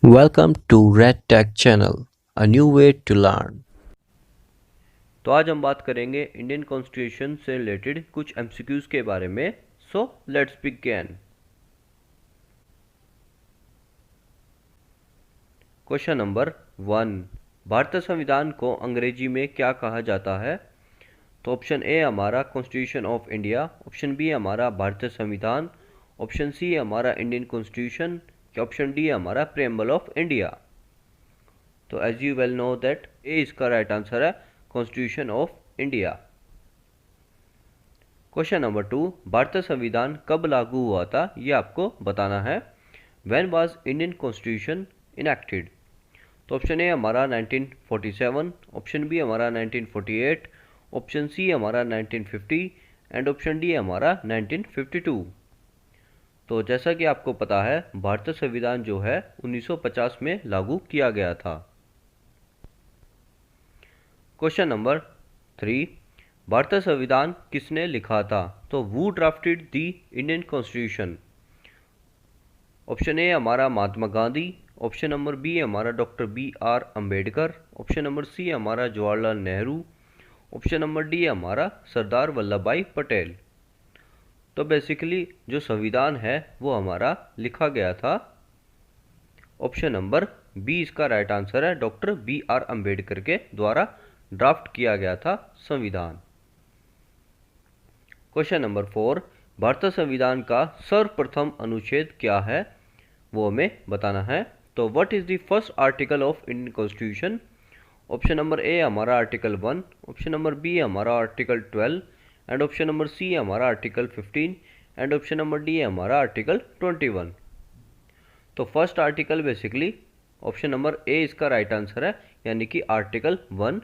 Welcome to Red Tech Channel, a new way to learn. तो आज हम बात करेंगे इंडियन कॉन्स्टिट्यूशन से रिलेटेड कुछ एमसीक्यूज के बारे में। So let's begin. Question number 1, भारतीय संविधान को अंग्रेजी में क्या कहा जाता है? तो ऑप्शन ए हमारा constitution of India, option B हमारा भारतीय संविधान, ऑप्शन सी हमारा इंडियन कॉन्स्टिट्यूशन, या ऑप्शन डी हमारा प्रेम्बल ऑफ इंडिया। तो as you well know that A इसका राइट आंसर है constitution of India. Question number 2, भारतीय संविधान कब लागू हुआ था ये आपको बताना है। When was Indian constitution enacted? तो ऑप्शन ए हमारा 1947, ऑप्शन बी हमारा 1948, ऑप्शन सी हमारा 1950 एंड ऑप्शन डी हमारा 1952। तो जैसा कि आपको पता है भारतीय संविधान जो है 1950 में लागू किया गया था। क्वेश्चन नंबर 3, भारतीय संविधान किसने लिखा था? तो who drafted the Indian constitution? Option A हमारा Mahatma Gandhi, option number B हमारा doctor BR Ambedkar, option number C हमारा Jawaharlal Nehru, option number D हमारा सरदार वल्लभ भाई पटेल। तो बेसिकली जो संविधान है वो हमारा लिखा गया था, ऑप्शन नंबर बी इसका राइट आंसर है, डॉक्टर BR अम्बेडकर के द्वारा ड्राफ्ट किया गया था संविधान। क्वेश्चन नंबर 4, भारतीय संविधान का सर्वप्रथम अनुच्छेद क्या है वो हमें बताना है। तो what is the first article of Indian constitution? Option number A हमारा आर्टिकल 1, ऑप्शन नंबर बी हमारा article 12 and option number C हमारा article 15 and option number D हमारा आर्टिकल 21। तो first article basically option number A इसका right answer है, यानी कि article 1।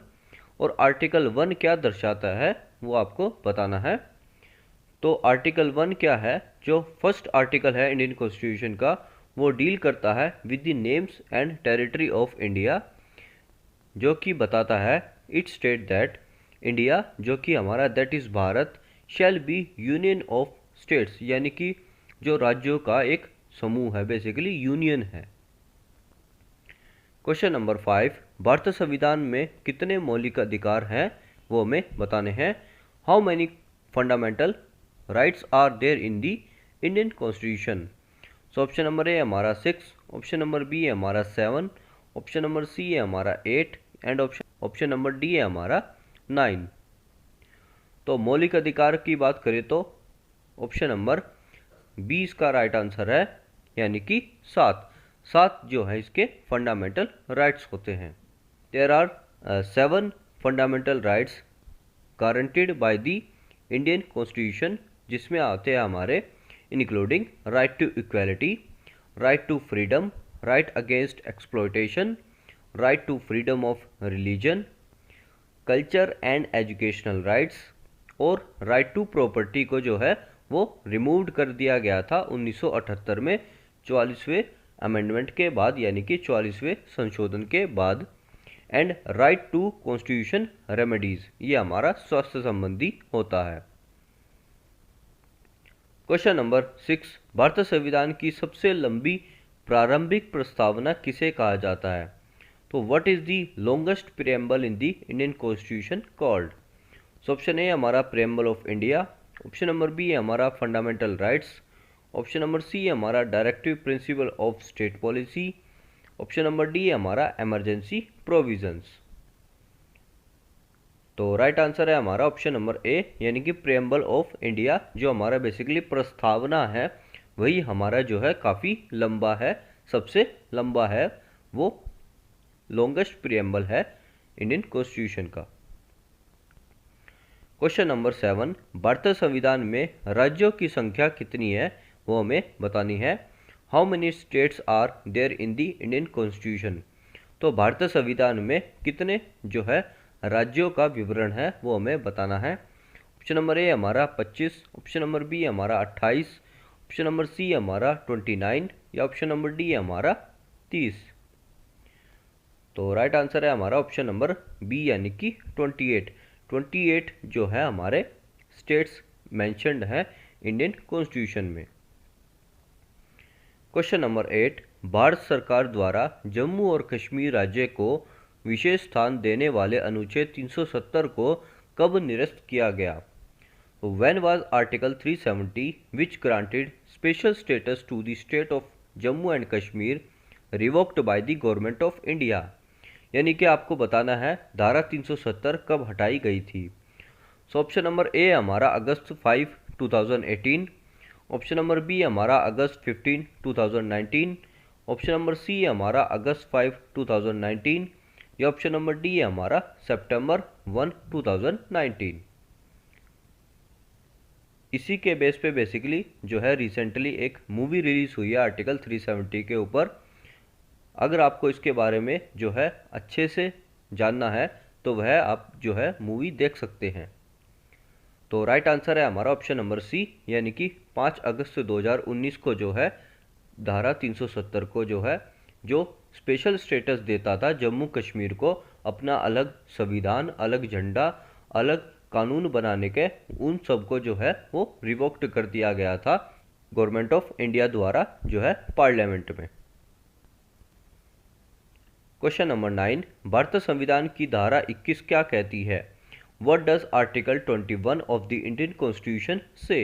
और आर्टिकल 1 क्या दर्शाता है वो आपको बताना है। तो आर्टिकल 1 क्या है? जो फर्स्ट आर्टिकल है इंडियन कॉन्स्टिट्यूशन का वो डील करता है with the names and territory of India, जो कि बताता है इट स्टेट दैट इंडिया जो कि हमारा that is Bharat shall be union of states, यानी कि जो राज्यों का एक समूह है, बेसिकली यूनियन है। क्वेश्चन नंबर 5, भारतीय संविधान में कितने मौलिक अधिकार हैं वो हमें बताने हैं। How many fundamental rights are there in the Indian constitution? So option number A हमारा 6, ऑप्शन नंबर बी है हमारा 7, ऑप्शन नंबर सी है हमारा 8 एंड ऑप्शन नंबर डी है हमारा 9। तो मौलिक अधिकार की बात करें तो ऑप्शन नंबर बी इसका राइट आंसर है, यानी कि 7 जो है इसके फंडामेंटल राइट्स होते हैं। There are 7 fundamental rights guaranteed by the Indian constitution, जिसमें आते हैं हमारे including right to equality, right to freedom, right against exploitation, right to freedom of religion, culture and educational rights, और राइट टू प्रॉपर्टी को जो है वो removed कर दिया गया था 1978 में 44वें अमेंडमेंट के बाद, यानी कि 44वें संशोधन के बाद। And right to constitution remedies, ये हमारा स्वास्थ्य संबंधी होता है। क्वेश्चन नंबर 6, भारतीय संविधान की सबसे लंबी प्रारंभिक प्रस्तावना किसे कहा जाता है? तो what is the longest preamble in the Indian constitution called? So option A हमारा preamble of India, option number B हमारा fundamental rights, option number C हमारा directive principle of state policy, option number D हमारा emergency provisions. तो right answer है हमारा option number A, यानी कि preamble of India, जो हमारा बेसिकली प्रस्तावना है वही हमारा जो है काफ़ी लंबा है, सबसे लंबा है, वो लॉन्गेस्ट प्रीएम्बल है इंडियन कॉन्स्टिट्यूशन का। क्वेश्चन नंबर 7, भारतीय संविधान में राज्यों की संख्या कितनी है वो हमें बतानी है। How many states are there in the Indian constitution? तो भारतीय संविधान में कितने जो है राज्यों का विवरण है वो हमें बताना है। ऑप्शन नंबर ए हमारा 25, ऑप्शन नंबर बी हमारा 28, ऑप्शन नंबर सी हमारा 29 या ऑप्शन नंबर डी हमारा 30। तो राइट आंसर है हमारा ऑप्शन नंबर बी, यानी कि 28 जो है हमारे स्टेट्स मेंशन्ड है इंडियन कॉन्स्टिट्यूशन में। क्वेश्चन नंबर 8, भारत सरकार द्वारा जम्मू और कश्मीर राज्य को विशेष स्थान देने वाले अनुच्छेद 370 को कब निरस्त किया गया? When was Article 370, which granted special status to the state of Jammu and Kashmir, revoked by the Government of India? यानी कि आपको बताना है धारा 370 कब हटाई गई थी। सो ऑप्शन नंबर ए हमारा अगस्त 5, 2018, ऑप्शन नंबर बी हमारा अगस्त 15, 2019, ऑप्शन नंबर सी हमारा अगस्त 5, 2019 या ऑप्शन नंबर डी हमारा सितंबर 1, 2019। इसी के बेस पे बेसिकली जो है रिसेंटली एक मूवी रिलीज हुई है आर्टिकल 370 के ऊपर। अगर आपको इसके बारे में जो है अच्छे से जानना है तो वह आप जो है मूवी देख सकते हैं। तो राइट आंसर है हमारा ऑप्शन नंबर सी, यानी कि 5 अगस्त 2019 को जो है धारा 370 को जो है जो स्पेशल स्टेटस देता था जम्मू कश्मीर को, अपना अलग संविधान, अलग झंडा, अलग कानून बनाने के, उन सबको जो है वो रिवोक्ट कर दिया गया था गवर्नमेंट ऑफ इंडिया द्वारा जो है पार्लियामेंट में। क्वेश्चन नंबर 9, भारतीय संविधान की धारा 21 क्या कहती है? What does article 21 of the Indian constitution say?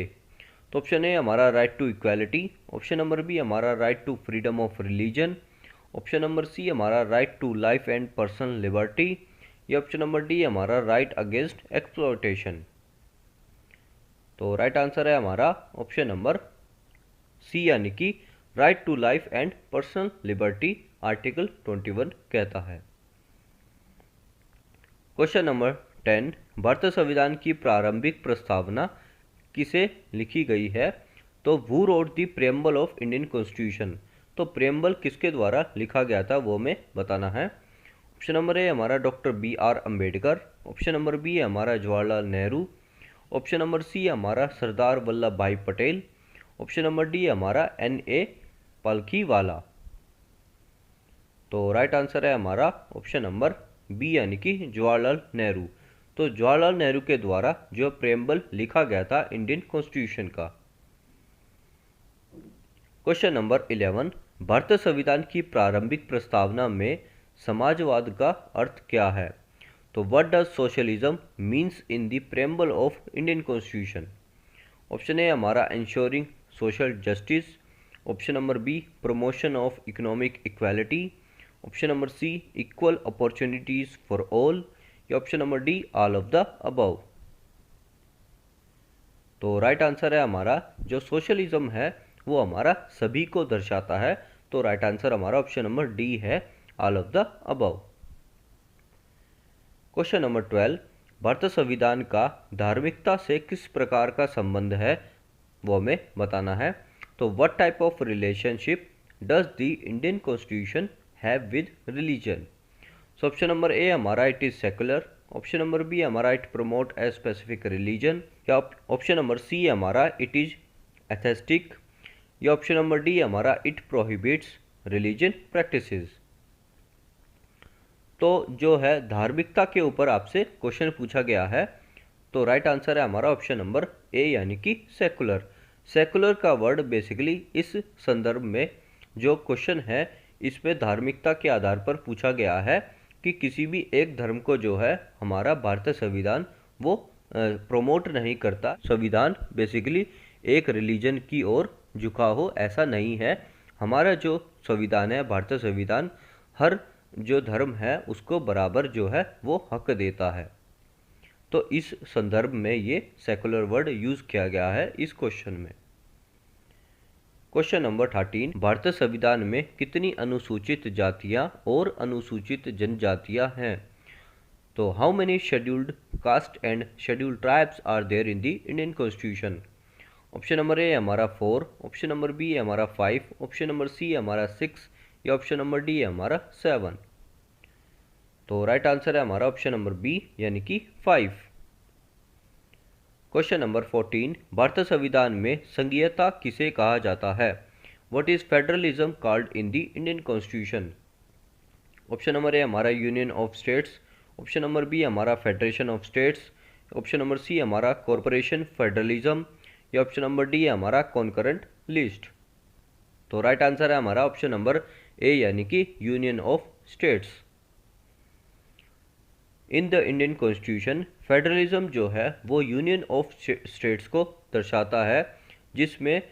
तो ऑप्शन ए हमारा right to equality, option number B हमारा right to freedom of religion, option number C हमारा right to life and personal liberty या ऑप्शन नंबर डी हमारा right against exploitation. तो right answer है हमारा option number C, यानी कि right to life and personal liberty article 21 कहता है। क्वेश्चन नंबर 10, भारतीय संविधान की प्रारंभिक प्रस्तावना किसे लिखी गई है? तो who wrote the preamble of Indian constitution? तो प्रेम्बल किसके द्वारा लिखा गया था वो हमें बताना है। ऑप्शन नंबर ए हमारा doctor BR Ambedkar, option number B हमारा Jawaharlal Nehru, option number C हमारा Sardar Vallabhbhai Patel, option number D हमारा NA पालखीवाला। तो राइट आंसर है हमारा ऑप्शन नंबर बी, यानी कि जवाहरलाल नेहरू। तो जवाहरलाल नेहरू के द्वारा जो प्रेम्बल लिखा गया था इंडियन कॉन्स्टिट्यूशन का। क्वेश्चन नंबर 11, भारतीय संविधान की प्रारंभिक प्रस्तावना में समाजवाद का अर्थ क्या है? तो what does socialism means in the preamble of Indian constitution? Option A हमारा ensuring social justice, option number B promotion of economic equality, option number C equal opportunities for all या option number D all of the above. तो right answer है हमारा जो socialism है वो हमारा सभी को दर्शाता है। तो राइट आंसर हमारा ऑप्शन नंबर डी है, all of the above. Question number 12, भारतीय संविधान का धार्मिकता से किस प्रकार का संबंध है वो हमें बताना है। तो what type of relationship does the Indian constitution have with religion? So option number A हमारा it is secular, option number B हमारा it promote a specific religion या ऑप्शन नंबर सी हमारा इट इज एथेस्टिक या option number D हमारा it prohibits religion practices. तो जो है धार्मिकता के ऊपर आपसे क्वेश्चन पूछा गया है, तो राइट आंसर है हमारा ऑप्शन नंबर ए, यानी कि सेकुलर। सेकुलर का वर्ड बेसिकली इस संदर्भ में जो क्वेश्चन है इसमें धार्मिकता के आधार पर पूछा गया है कि किसी भी एक धर्म को जो है हमारा भारतीय संविधान वो प्रमोट नहीं करता। संविधान बेसिकली एक रिलीजन की ओर झुका हो ऐसा नहीं है। हमारा जो संविधान है भारतीय संविधान हर जो धर्म है उसको बराबर जो है वो हक देता है। तो इस संदर्भ में ये सेकुलर वर्ड यूज किया गया है इस क्वेश्चन में। क्वेश्चन नंबर 13, भारतीय संविधान में कितनी अनुसूचित जातियां और अनुसूचित जनजातियां हैं? तो how many scheduled caste and scheduled tribes are there in the Indian constitution? Option number A हमारा 4, ऑप्शन नंबर बी हमारा 5, ऑप्शन नंबर सी हमारा 6 या ऑप्शन नंबर डी हमारा 7। तो राइट आंसर है हमारा ऑप्शन नंबर बी, यानी कि 5। क्वेश्चन नंबर 14, भारतीय संविधान में संघीयता किसे कहा जाता है? What is federalism called in the Indian constitution? Option number A हमारा union of states, option number B हमारा federation of states, option number C हमारा कॉरपोरेशन फेडरलिज्म या ऑप्शन नंबर डी हमारा कॉन्करेंट लिस्ट। तो राइट आंसर है हमारा option number A यानी कि union of states. In the Indian constitution federalism जो है वो यूनियन ऑफ स्टेट्स को दर्शाता है, जिसमें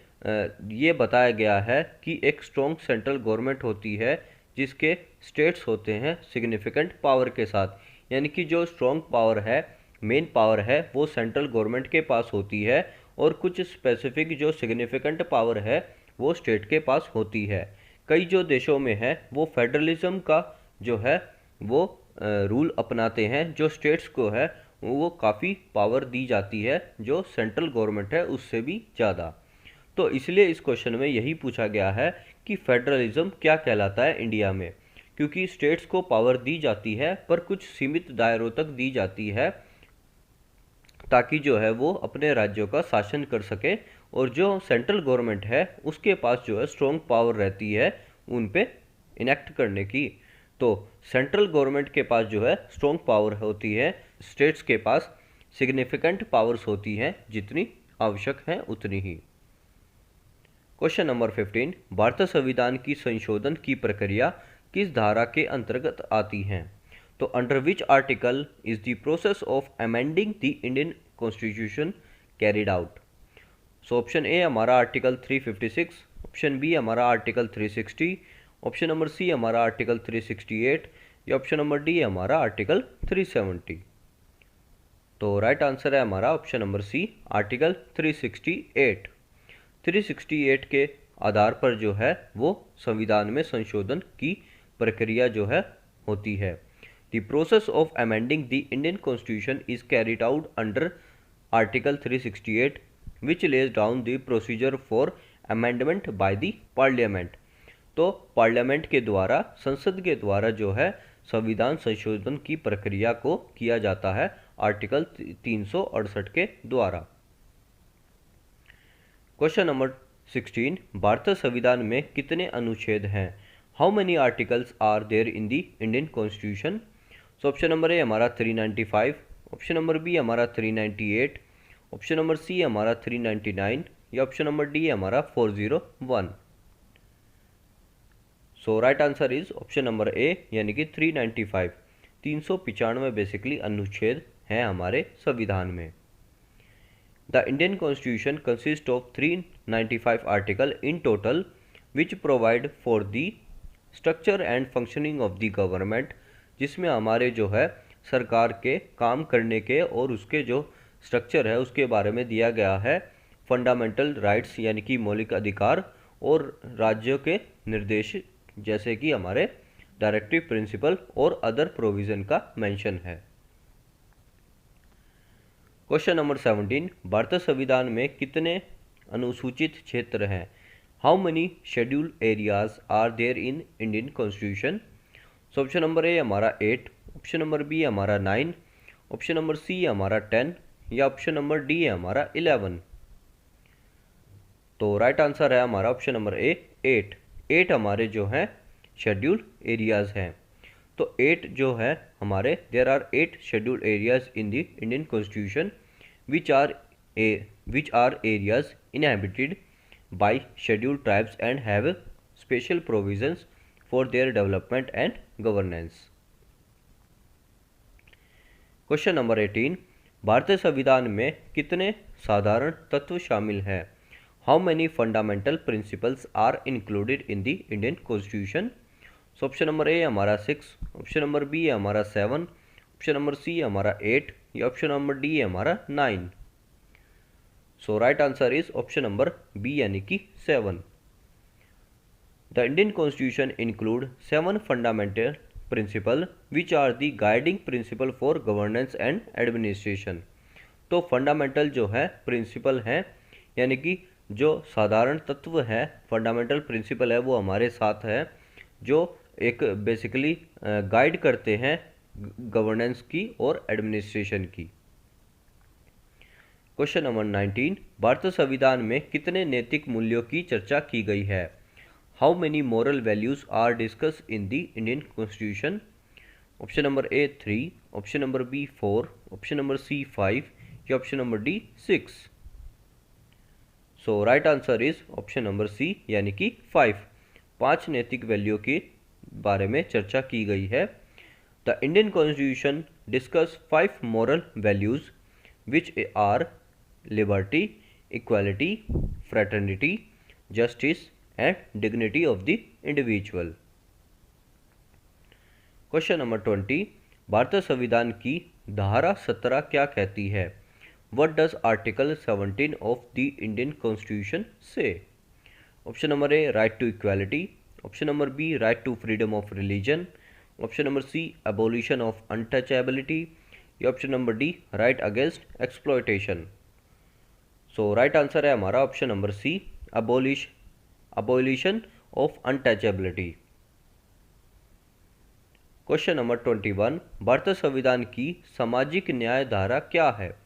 ये बताया गया है कि एक स्ट्रॉन्ग सेंट्रल गवर्नमेंट होती है जिसके स्टेट्स होते हैं सिग्निफिकेंट पावर के साथ, यानी कि जो स्ट्रॉन्ग पावर है, मेन पावर है, वो सेंट्रल गवर्नमेंट के पास होती है और कुछ स्पेसिफिक जो सिग्निफिकेंट पावर है वो स्टेट के पास होती है। कई जो देशों में है वो फेडरलिज्म का जो है वो रूल अपनाते हैं, जो स्टेट्स को है वो काफ़ी पावर दी जाती है जो सेंट्रल गवर्नमेंट है उससे भी ज़्यादा। तो इसलिए इस क्वेश्चन में यही पूछा गया है कि फेडरलिज्म क्या कहलाता है इंडिया में, क्योंकि स्टेट्स को पावर दी जाती है पर कुछ सीमित दायरों तक दी जाती है ताकि जो है वो अपने राज्यों का शासन कर सके, और जो सेंट्रल गवर्नमेंट है उसके पास जो है स्ट्रॉन्ग पावर रहती है उन पे इनेक्ट करने की। तो सेंट्रल गवर्नमेंट के पास जो है स्ट्रॉन्ग पावर होती है, स्टेट्स के पास सिग्निफिकेंट पावर्स होती हैं जितनी आवश्यक हैं उतनी ही। क्वेश्चन नंबर 15, भारतीय संविधान की संशोधन की प्रक्रिया किस धारा के अंतर्गत आती है? तो under which article is the process of amending the Indian constitution carried out? So option A हमारा आर्टिकल 356, ऑप्शन बी हमारा आर्टिकल 360, ऑप्शन नंबर सी हमारा आर्टिकल 368 या ऑप्शन नंबर डी हमारा आर्टिकल 370। तो राइट आंसर है हमारा ऑप्शन नंबर सी आर्टिकल 368। 368 के आधार पर जो है वो संविधान में संशोधन की प्रक्रिया जो है होती है। The process of amending the Indian constitution is carried out under article 368 which lays down the procedure for amendment by the parliament. तो पार्लियामेंट के द्वारा, संसद के द्वारा जो है संविधान संशोधन की प्रक्रिया को किया जाता है आर्टिकल 368 के द्वारा। क्वेश्चन नंबर 16, भारतीय संविधान में कितने अनुच्छेद हैं? How many articles are there in the Indian constitution? So option number A हमारा 395, ऑप्शन नंबर बी हमारा 398, ऑप्शन नंबर सी हमारा 399 या ऑप्शन नंबर डी हमारा 401। So right answer is option number A यानी कि 395। 395 बेसिकली अनुच्छेद हैं हमारे संविधान में। The Indian constitution consist of 395 article in total which provide for the structure and functioning of the government, जिसमें हमारे जो है सरकार के काम करने के और उसके जो स्ट्रक्चर है उसके बारे में दिया गया है। फंडामेंटल राइट्स यानी कि मौलिक अधिकार और राज्यों के निर्देश जैसे कि हमारे डायरेक्टिव प्रिंसिपल और अदर प्रोविजन का मेंशन है। क्वेश्चन नंबर 17, भारतीय संविधान में कितने अनुसूचित क्षेत्र हैं? How many schedule areas are there in Indian constitution? So option number A हमारा 8, ऑप्शन नंबर बी हमारा 9, ऑप्शन नंबर सी हमारा 10 या ऑप्शन नंबर डी है हमारा 11। तो राइट आंसर है हमारा ऑप्शन नंबर ए 8। 8 हमारे जो हैं शेड्यूल एरियाज हैं। तो 8 जो है हमारे, there are 8 schedule areas in the Indian constitution which are areas inhabited by scheduled tribes and have special provisions for their development and governance. Question number 18, भारतीय संविधान में कितने साधारण तत्व शामिल हैं? How many fundamental principles are included in the Indian constitution? So option number A हमारा 6, option number B हमारा 7, ऑप्शन नंबर सी हमारा 8 या ऑप्शन नंबर डी है हमारा 9। So right answer is option number B यानी कि 7। The Indian constitution include 7 fundamental principle which are the guiding principle for governance and administration. तो fundamental जो है प्रिंसिपल हैं, यानी कि जो साधारण तत्व है, फंडामेंटल प्रिंसिपल है वो हमारे साथ है जो एक बेसिकली गाइड करते हैं गवर्नेंस की और एडमिनिस्ट्रेशन की। क्वेश्चन नंबर 19, भारतीय संविधान में कितने नैतिक मूल्यों की चर्चा की गई है? How many moral values are discuss in the Indian constitution? Option number A 3, option number B 4, option number C 5 या option number D 6। So right answer is option number C यानी कि 5 नैतिक वैल्यू के बारे में चर्चा की गई है। The Indian constitution discuss 5 moral values which are liberty, equality, fraternity, justice and dignity of the individual. Question number 20, भारतीय संविधान की धारा 17 क्या कहती है? What does article 17 of the Indian constitution say? Option number A right to equality, option number B right to freedom of religion, option number C abolition of untouchability, या option number D right against exploitation. सो right answer है हमारा option number C abolition of untouchability. Question number 21, भारतीय संविधान की सामाजिक न्याय धारा क्या है?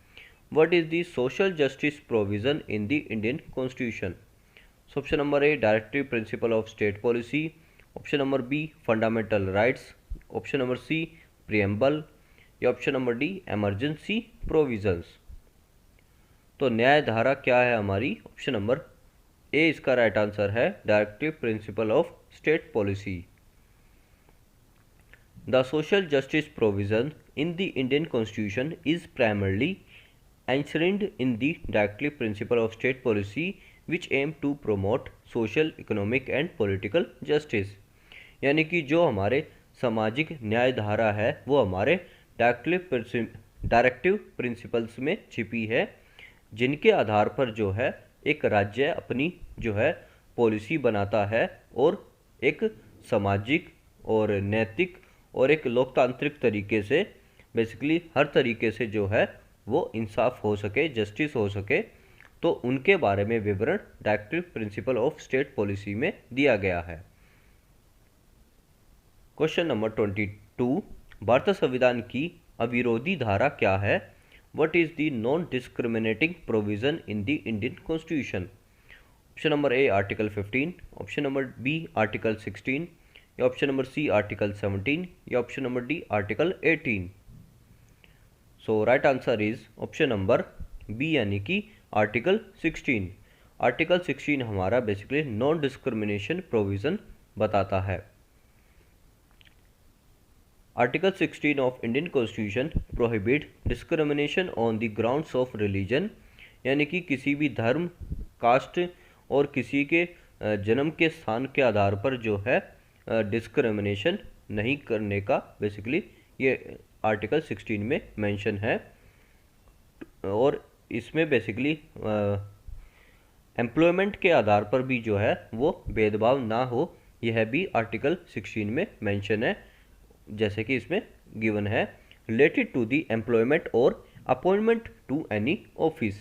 What is the social justice provision in the Indian constitution? Option number A directive principle of state policy, option number B fundamental rights, option number C preamble, या option number D emergency provisions. तो न्याय धारा क्या है हमारी? Option number A इसका right answer है directive principle of state policy. The social justice provision in the Indian Constitution is primarily enshrined in the directive principle of state policy which aim to promote social, economic and political justice। यानी कि जो हमारे सामाजिक न्याय धारा है वो हमारे डायरेक्टिव प्रिंसिपल्स में छिपी है, जिनके आधार पर जो है एक राज्य अपनी जो है पॉलिसी बनाता है और एक सामाजिक और नैतिक और एक लोकतांत्रिक तरीके से बेसिकली हर तरीके से जो है वो इंसाफ हो सके, जस्टिस हो सके, तो उनके बारे में विवरण directive principle of state policy में दिया गया है। क्वेश्चन नंबर 22, भारतीय संविधान की अविरोधी धारा क्या है? What is the non discriminating provision in the Indian constitution? Option number A article 15, option number B article 16, या ऑप्शन नंबर सी आर्टिकल 17, या option number D article 18। So right answer is option number B यानी कि article 16। Article 16 हमारा basically non discrimination provision बताता है। Article 16 of Indian constitution prohibit discrimination on the grounds of religion, यानी कि किसी भी धर्म, कास्ट और किसी के जन्म के स्थान के आधार पर जो है डिस्क्रिमिनेशन नहीं करने का बेसिकली ये आर्टिकल 16 में मेंशन है। और इसमें बेसिकली एम्प्लॉयमेंट के आधार पर भी जो है वो भेदभाव ना हो, यह भी आर्टिकल 16 में मेंशन है, जैसे कि इसमें गिवन है रिलेटेड टू द एम्प्लॉयमेंट और appointment to any office.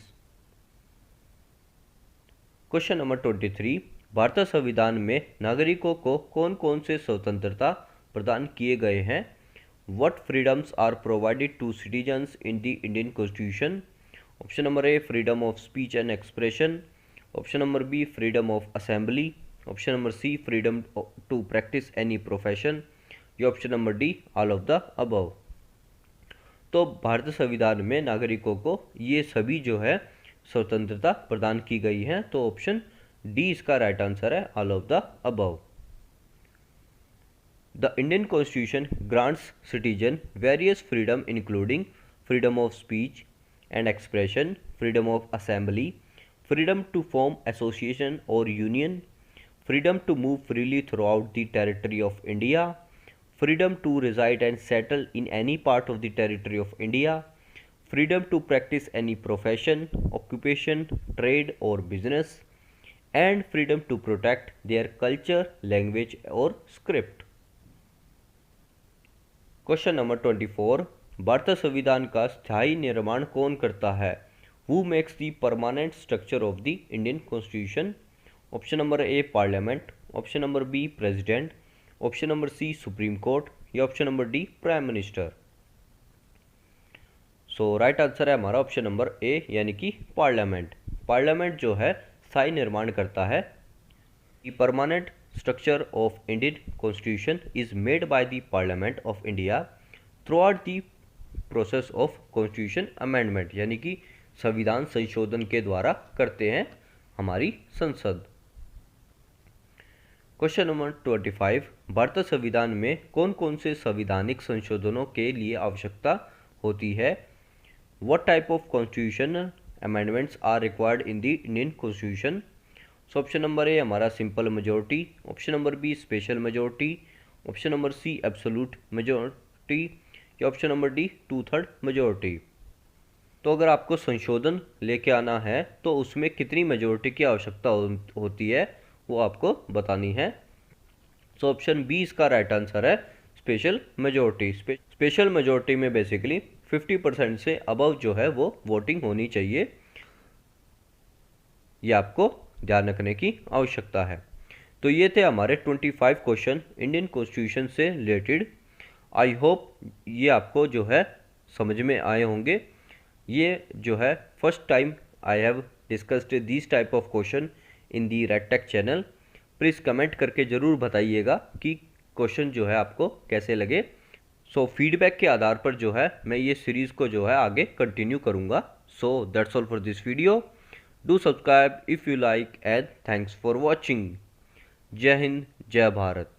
Question number 23, भारतीय संविधान में नागरिकों को कौन कौन से स्वतंत्रता प्रदान किए गए हैं? What freedoms are provided to citizens in the Indian constitution? Option number A freedom of speech and expression, option number B freedom of assembly, option number C freedom to practice any profession, या option number D all of the above. तो भारतीय संविधान में नागरिकों को ये सभी जो है स्वतंत्रता प्रदान की गई है, तो ऑप्शन डी इसका राइट आंसर है all of the above. The Indian constitution grants citizen various freedom including freedom of speech and expression, freedom of assembly, freedom to form association और union, freedom to move freely throughout the territory of India, freedom to reside and settle in any part of the territory of India, freedom to practice any profession, occupation, trade or business, and freedom to protect their culture, language or script। Question number 24, भारतीय संविधान का स्थायी निर्माण कौन करता है? Who makes the permanent structure of the Indian Constitution? Option number A parliament, option number B president, option number C supreme court, या option number D prime minister. So right answer है हमारा ऑप्शन नंबर ए यानी कि parliament. Parliament जो है स्थायी निर्माण करता है। The permanent structure of Indian constitution is made by the parliament of India through out the process of constitution amendment, यानी कि संविधान संशोधन के द्वारा करते हैं हमारी संसद। क्वेश्चन नंबर 25, भारतीय संविधान में कौन कौन से संवैधानिक संशोधनों के लिए आवश्यकता होती है? What type of constitution amendments are required in the Indian constitution? So option number A हमारा simple majority, option number B special majority, option number C absolute majority या ऑप्शन नंबर डी 2/3 मेजोरिटी। तो अगर आपको संशोधन लेके आना है तो उसमें कितनी मेजोरिटी की आवश्यकता होती है वो आपको बतानी है। सो ऑप्शन बी इसका राइट आंसर है स्पेशल मेजोरिटी। स्पेशल मेजोरिटी में बेसिकली 50% से अबव जो है वो वोटिंग होनी चाहिए, ये आपको ध्यान रखने की आवश्यकता है। तो ये थे हमारे 25 क्वेश्चन इंडियन कॉन्स्टिट्यूशन से रिलेटेड। आई होप ये आपको जो है समझ में आए होंगे। ये जो है first time I have discussed this type of question in the red take channel. Please comment करके ज़रूर बताइएगा कि क्वेश्चन जो है आपको कैसे लगे। सो फीडबैक के आधार पर जो है मैं ये सीरीज़ को जो है आगे कंटिन्यू करूँगा। So that's all for this video. Do subscribe if you like and thanks for watching. जय हिंद, जय भारत।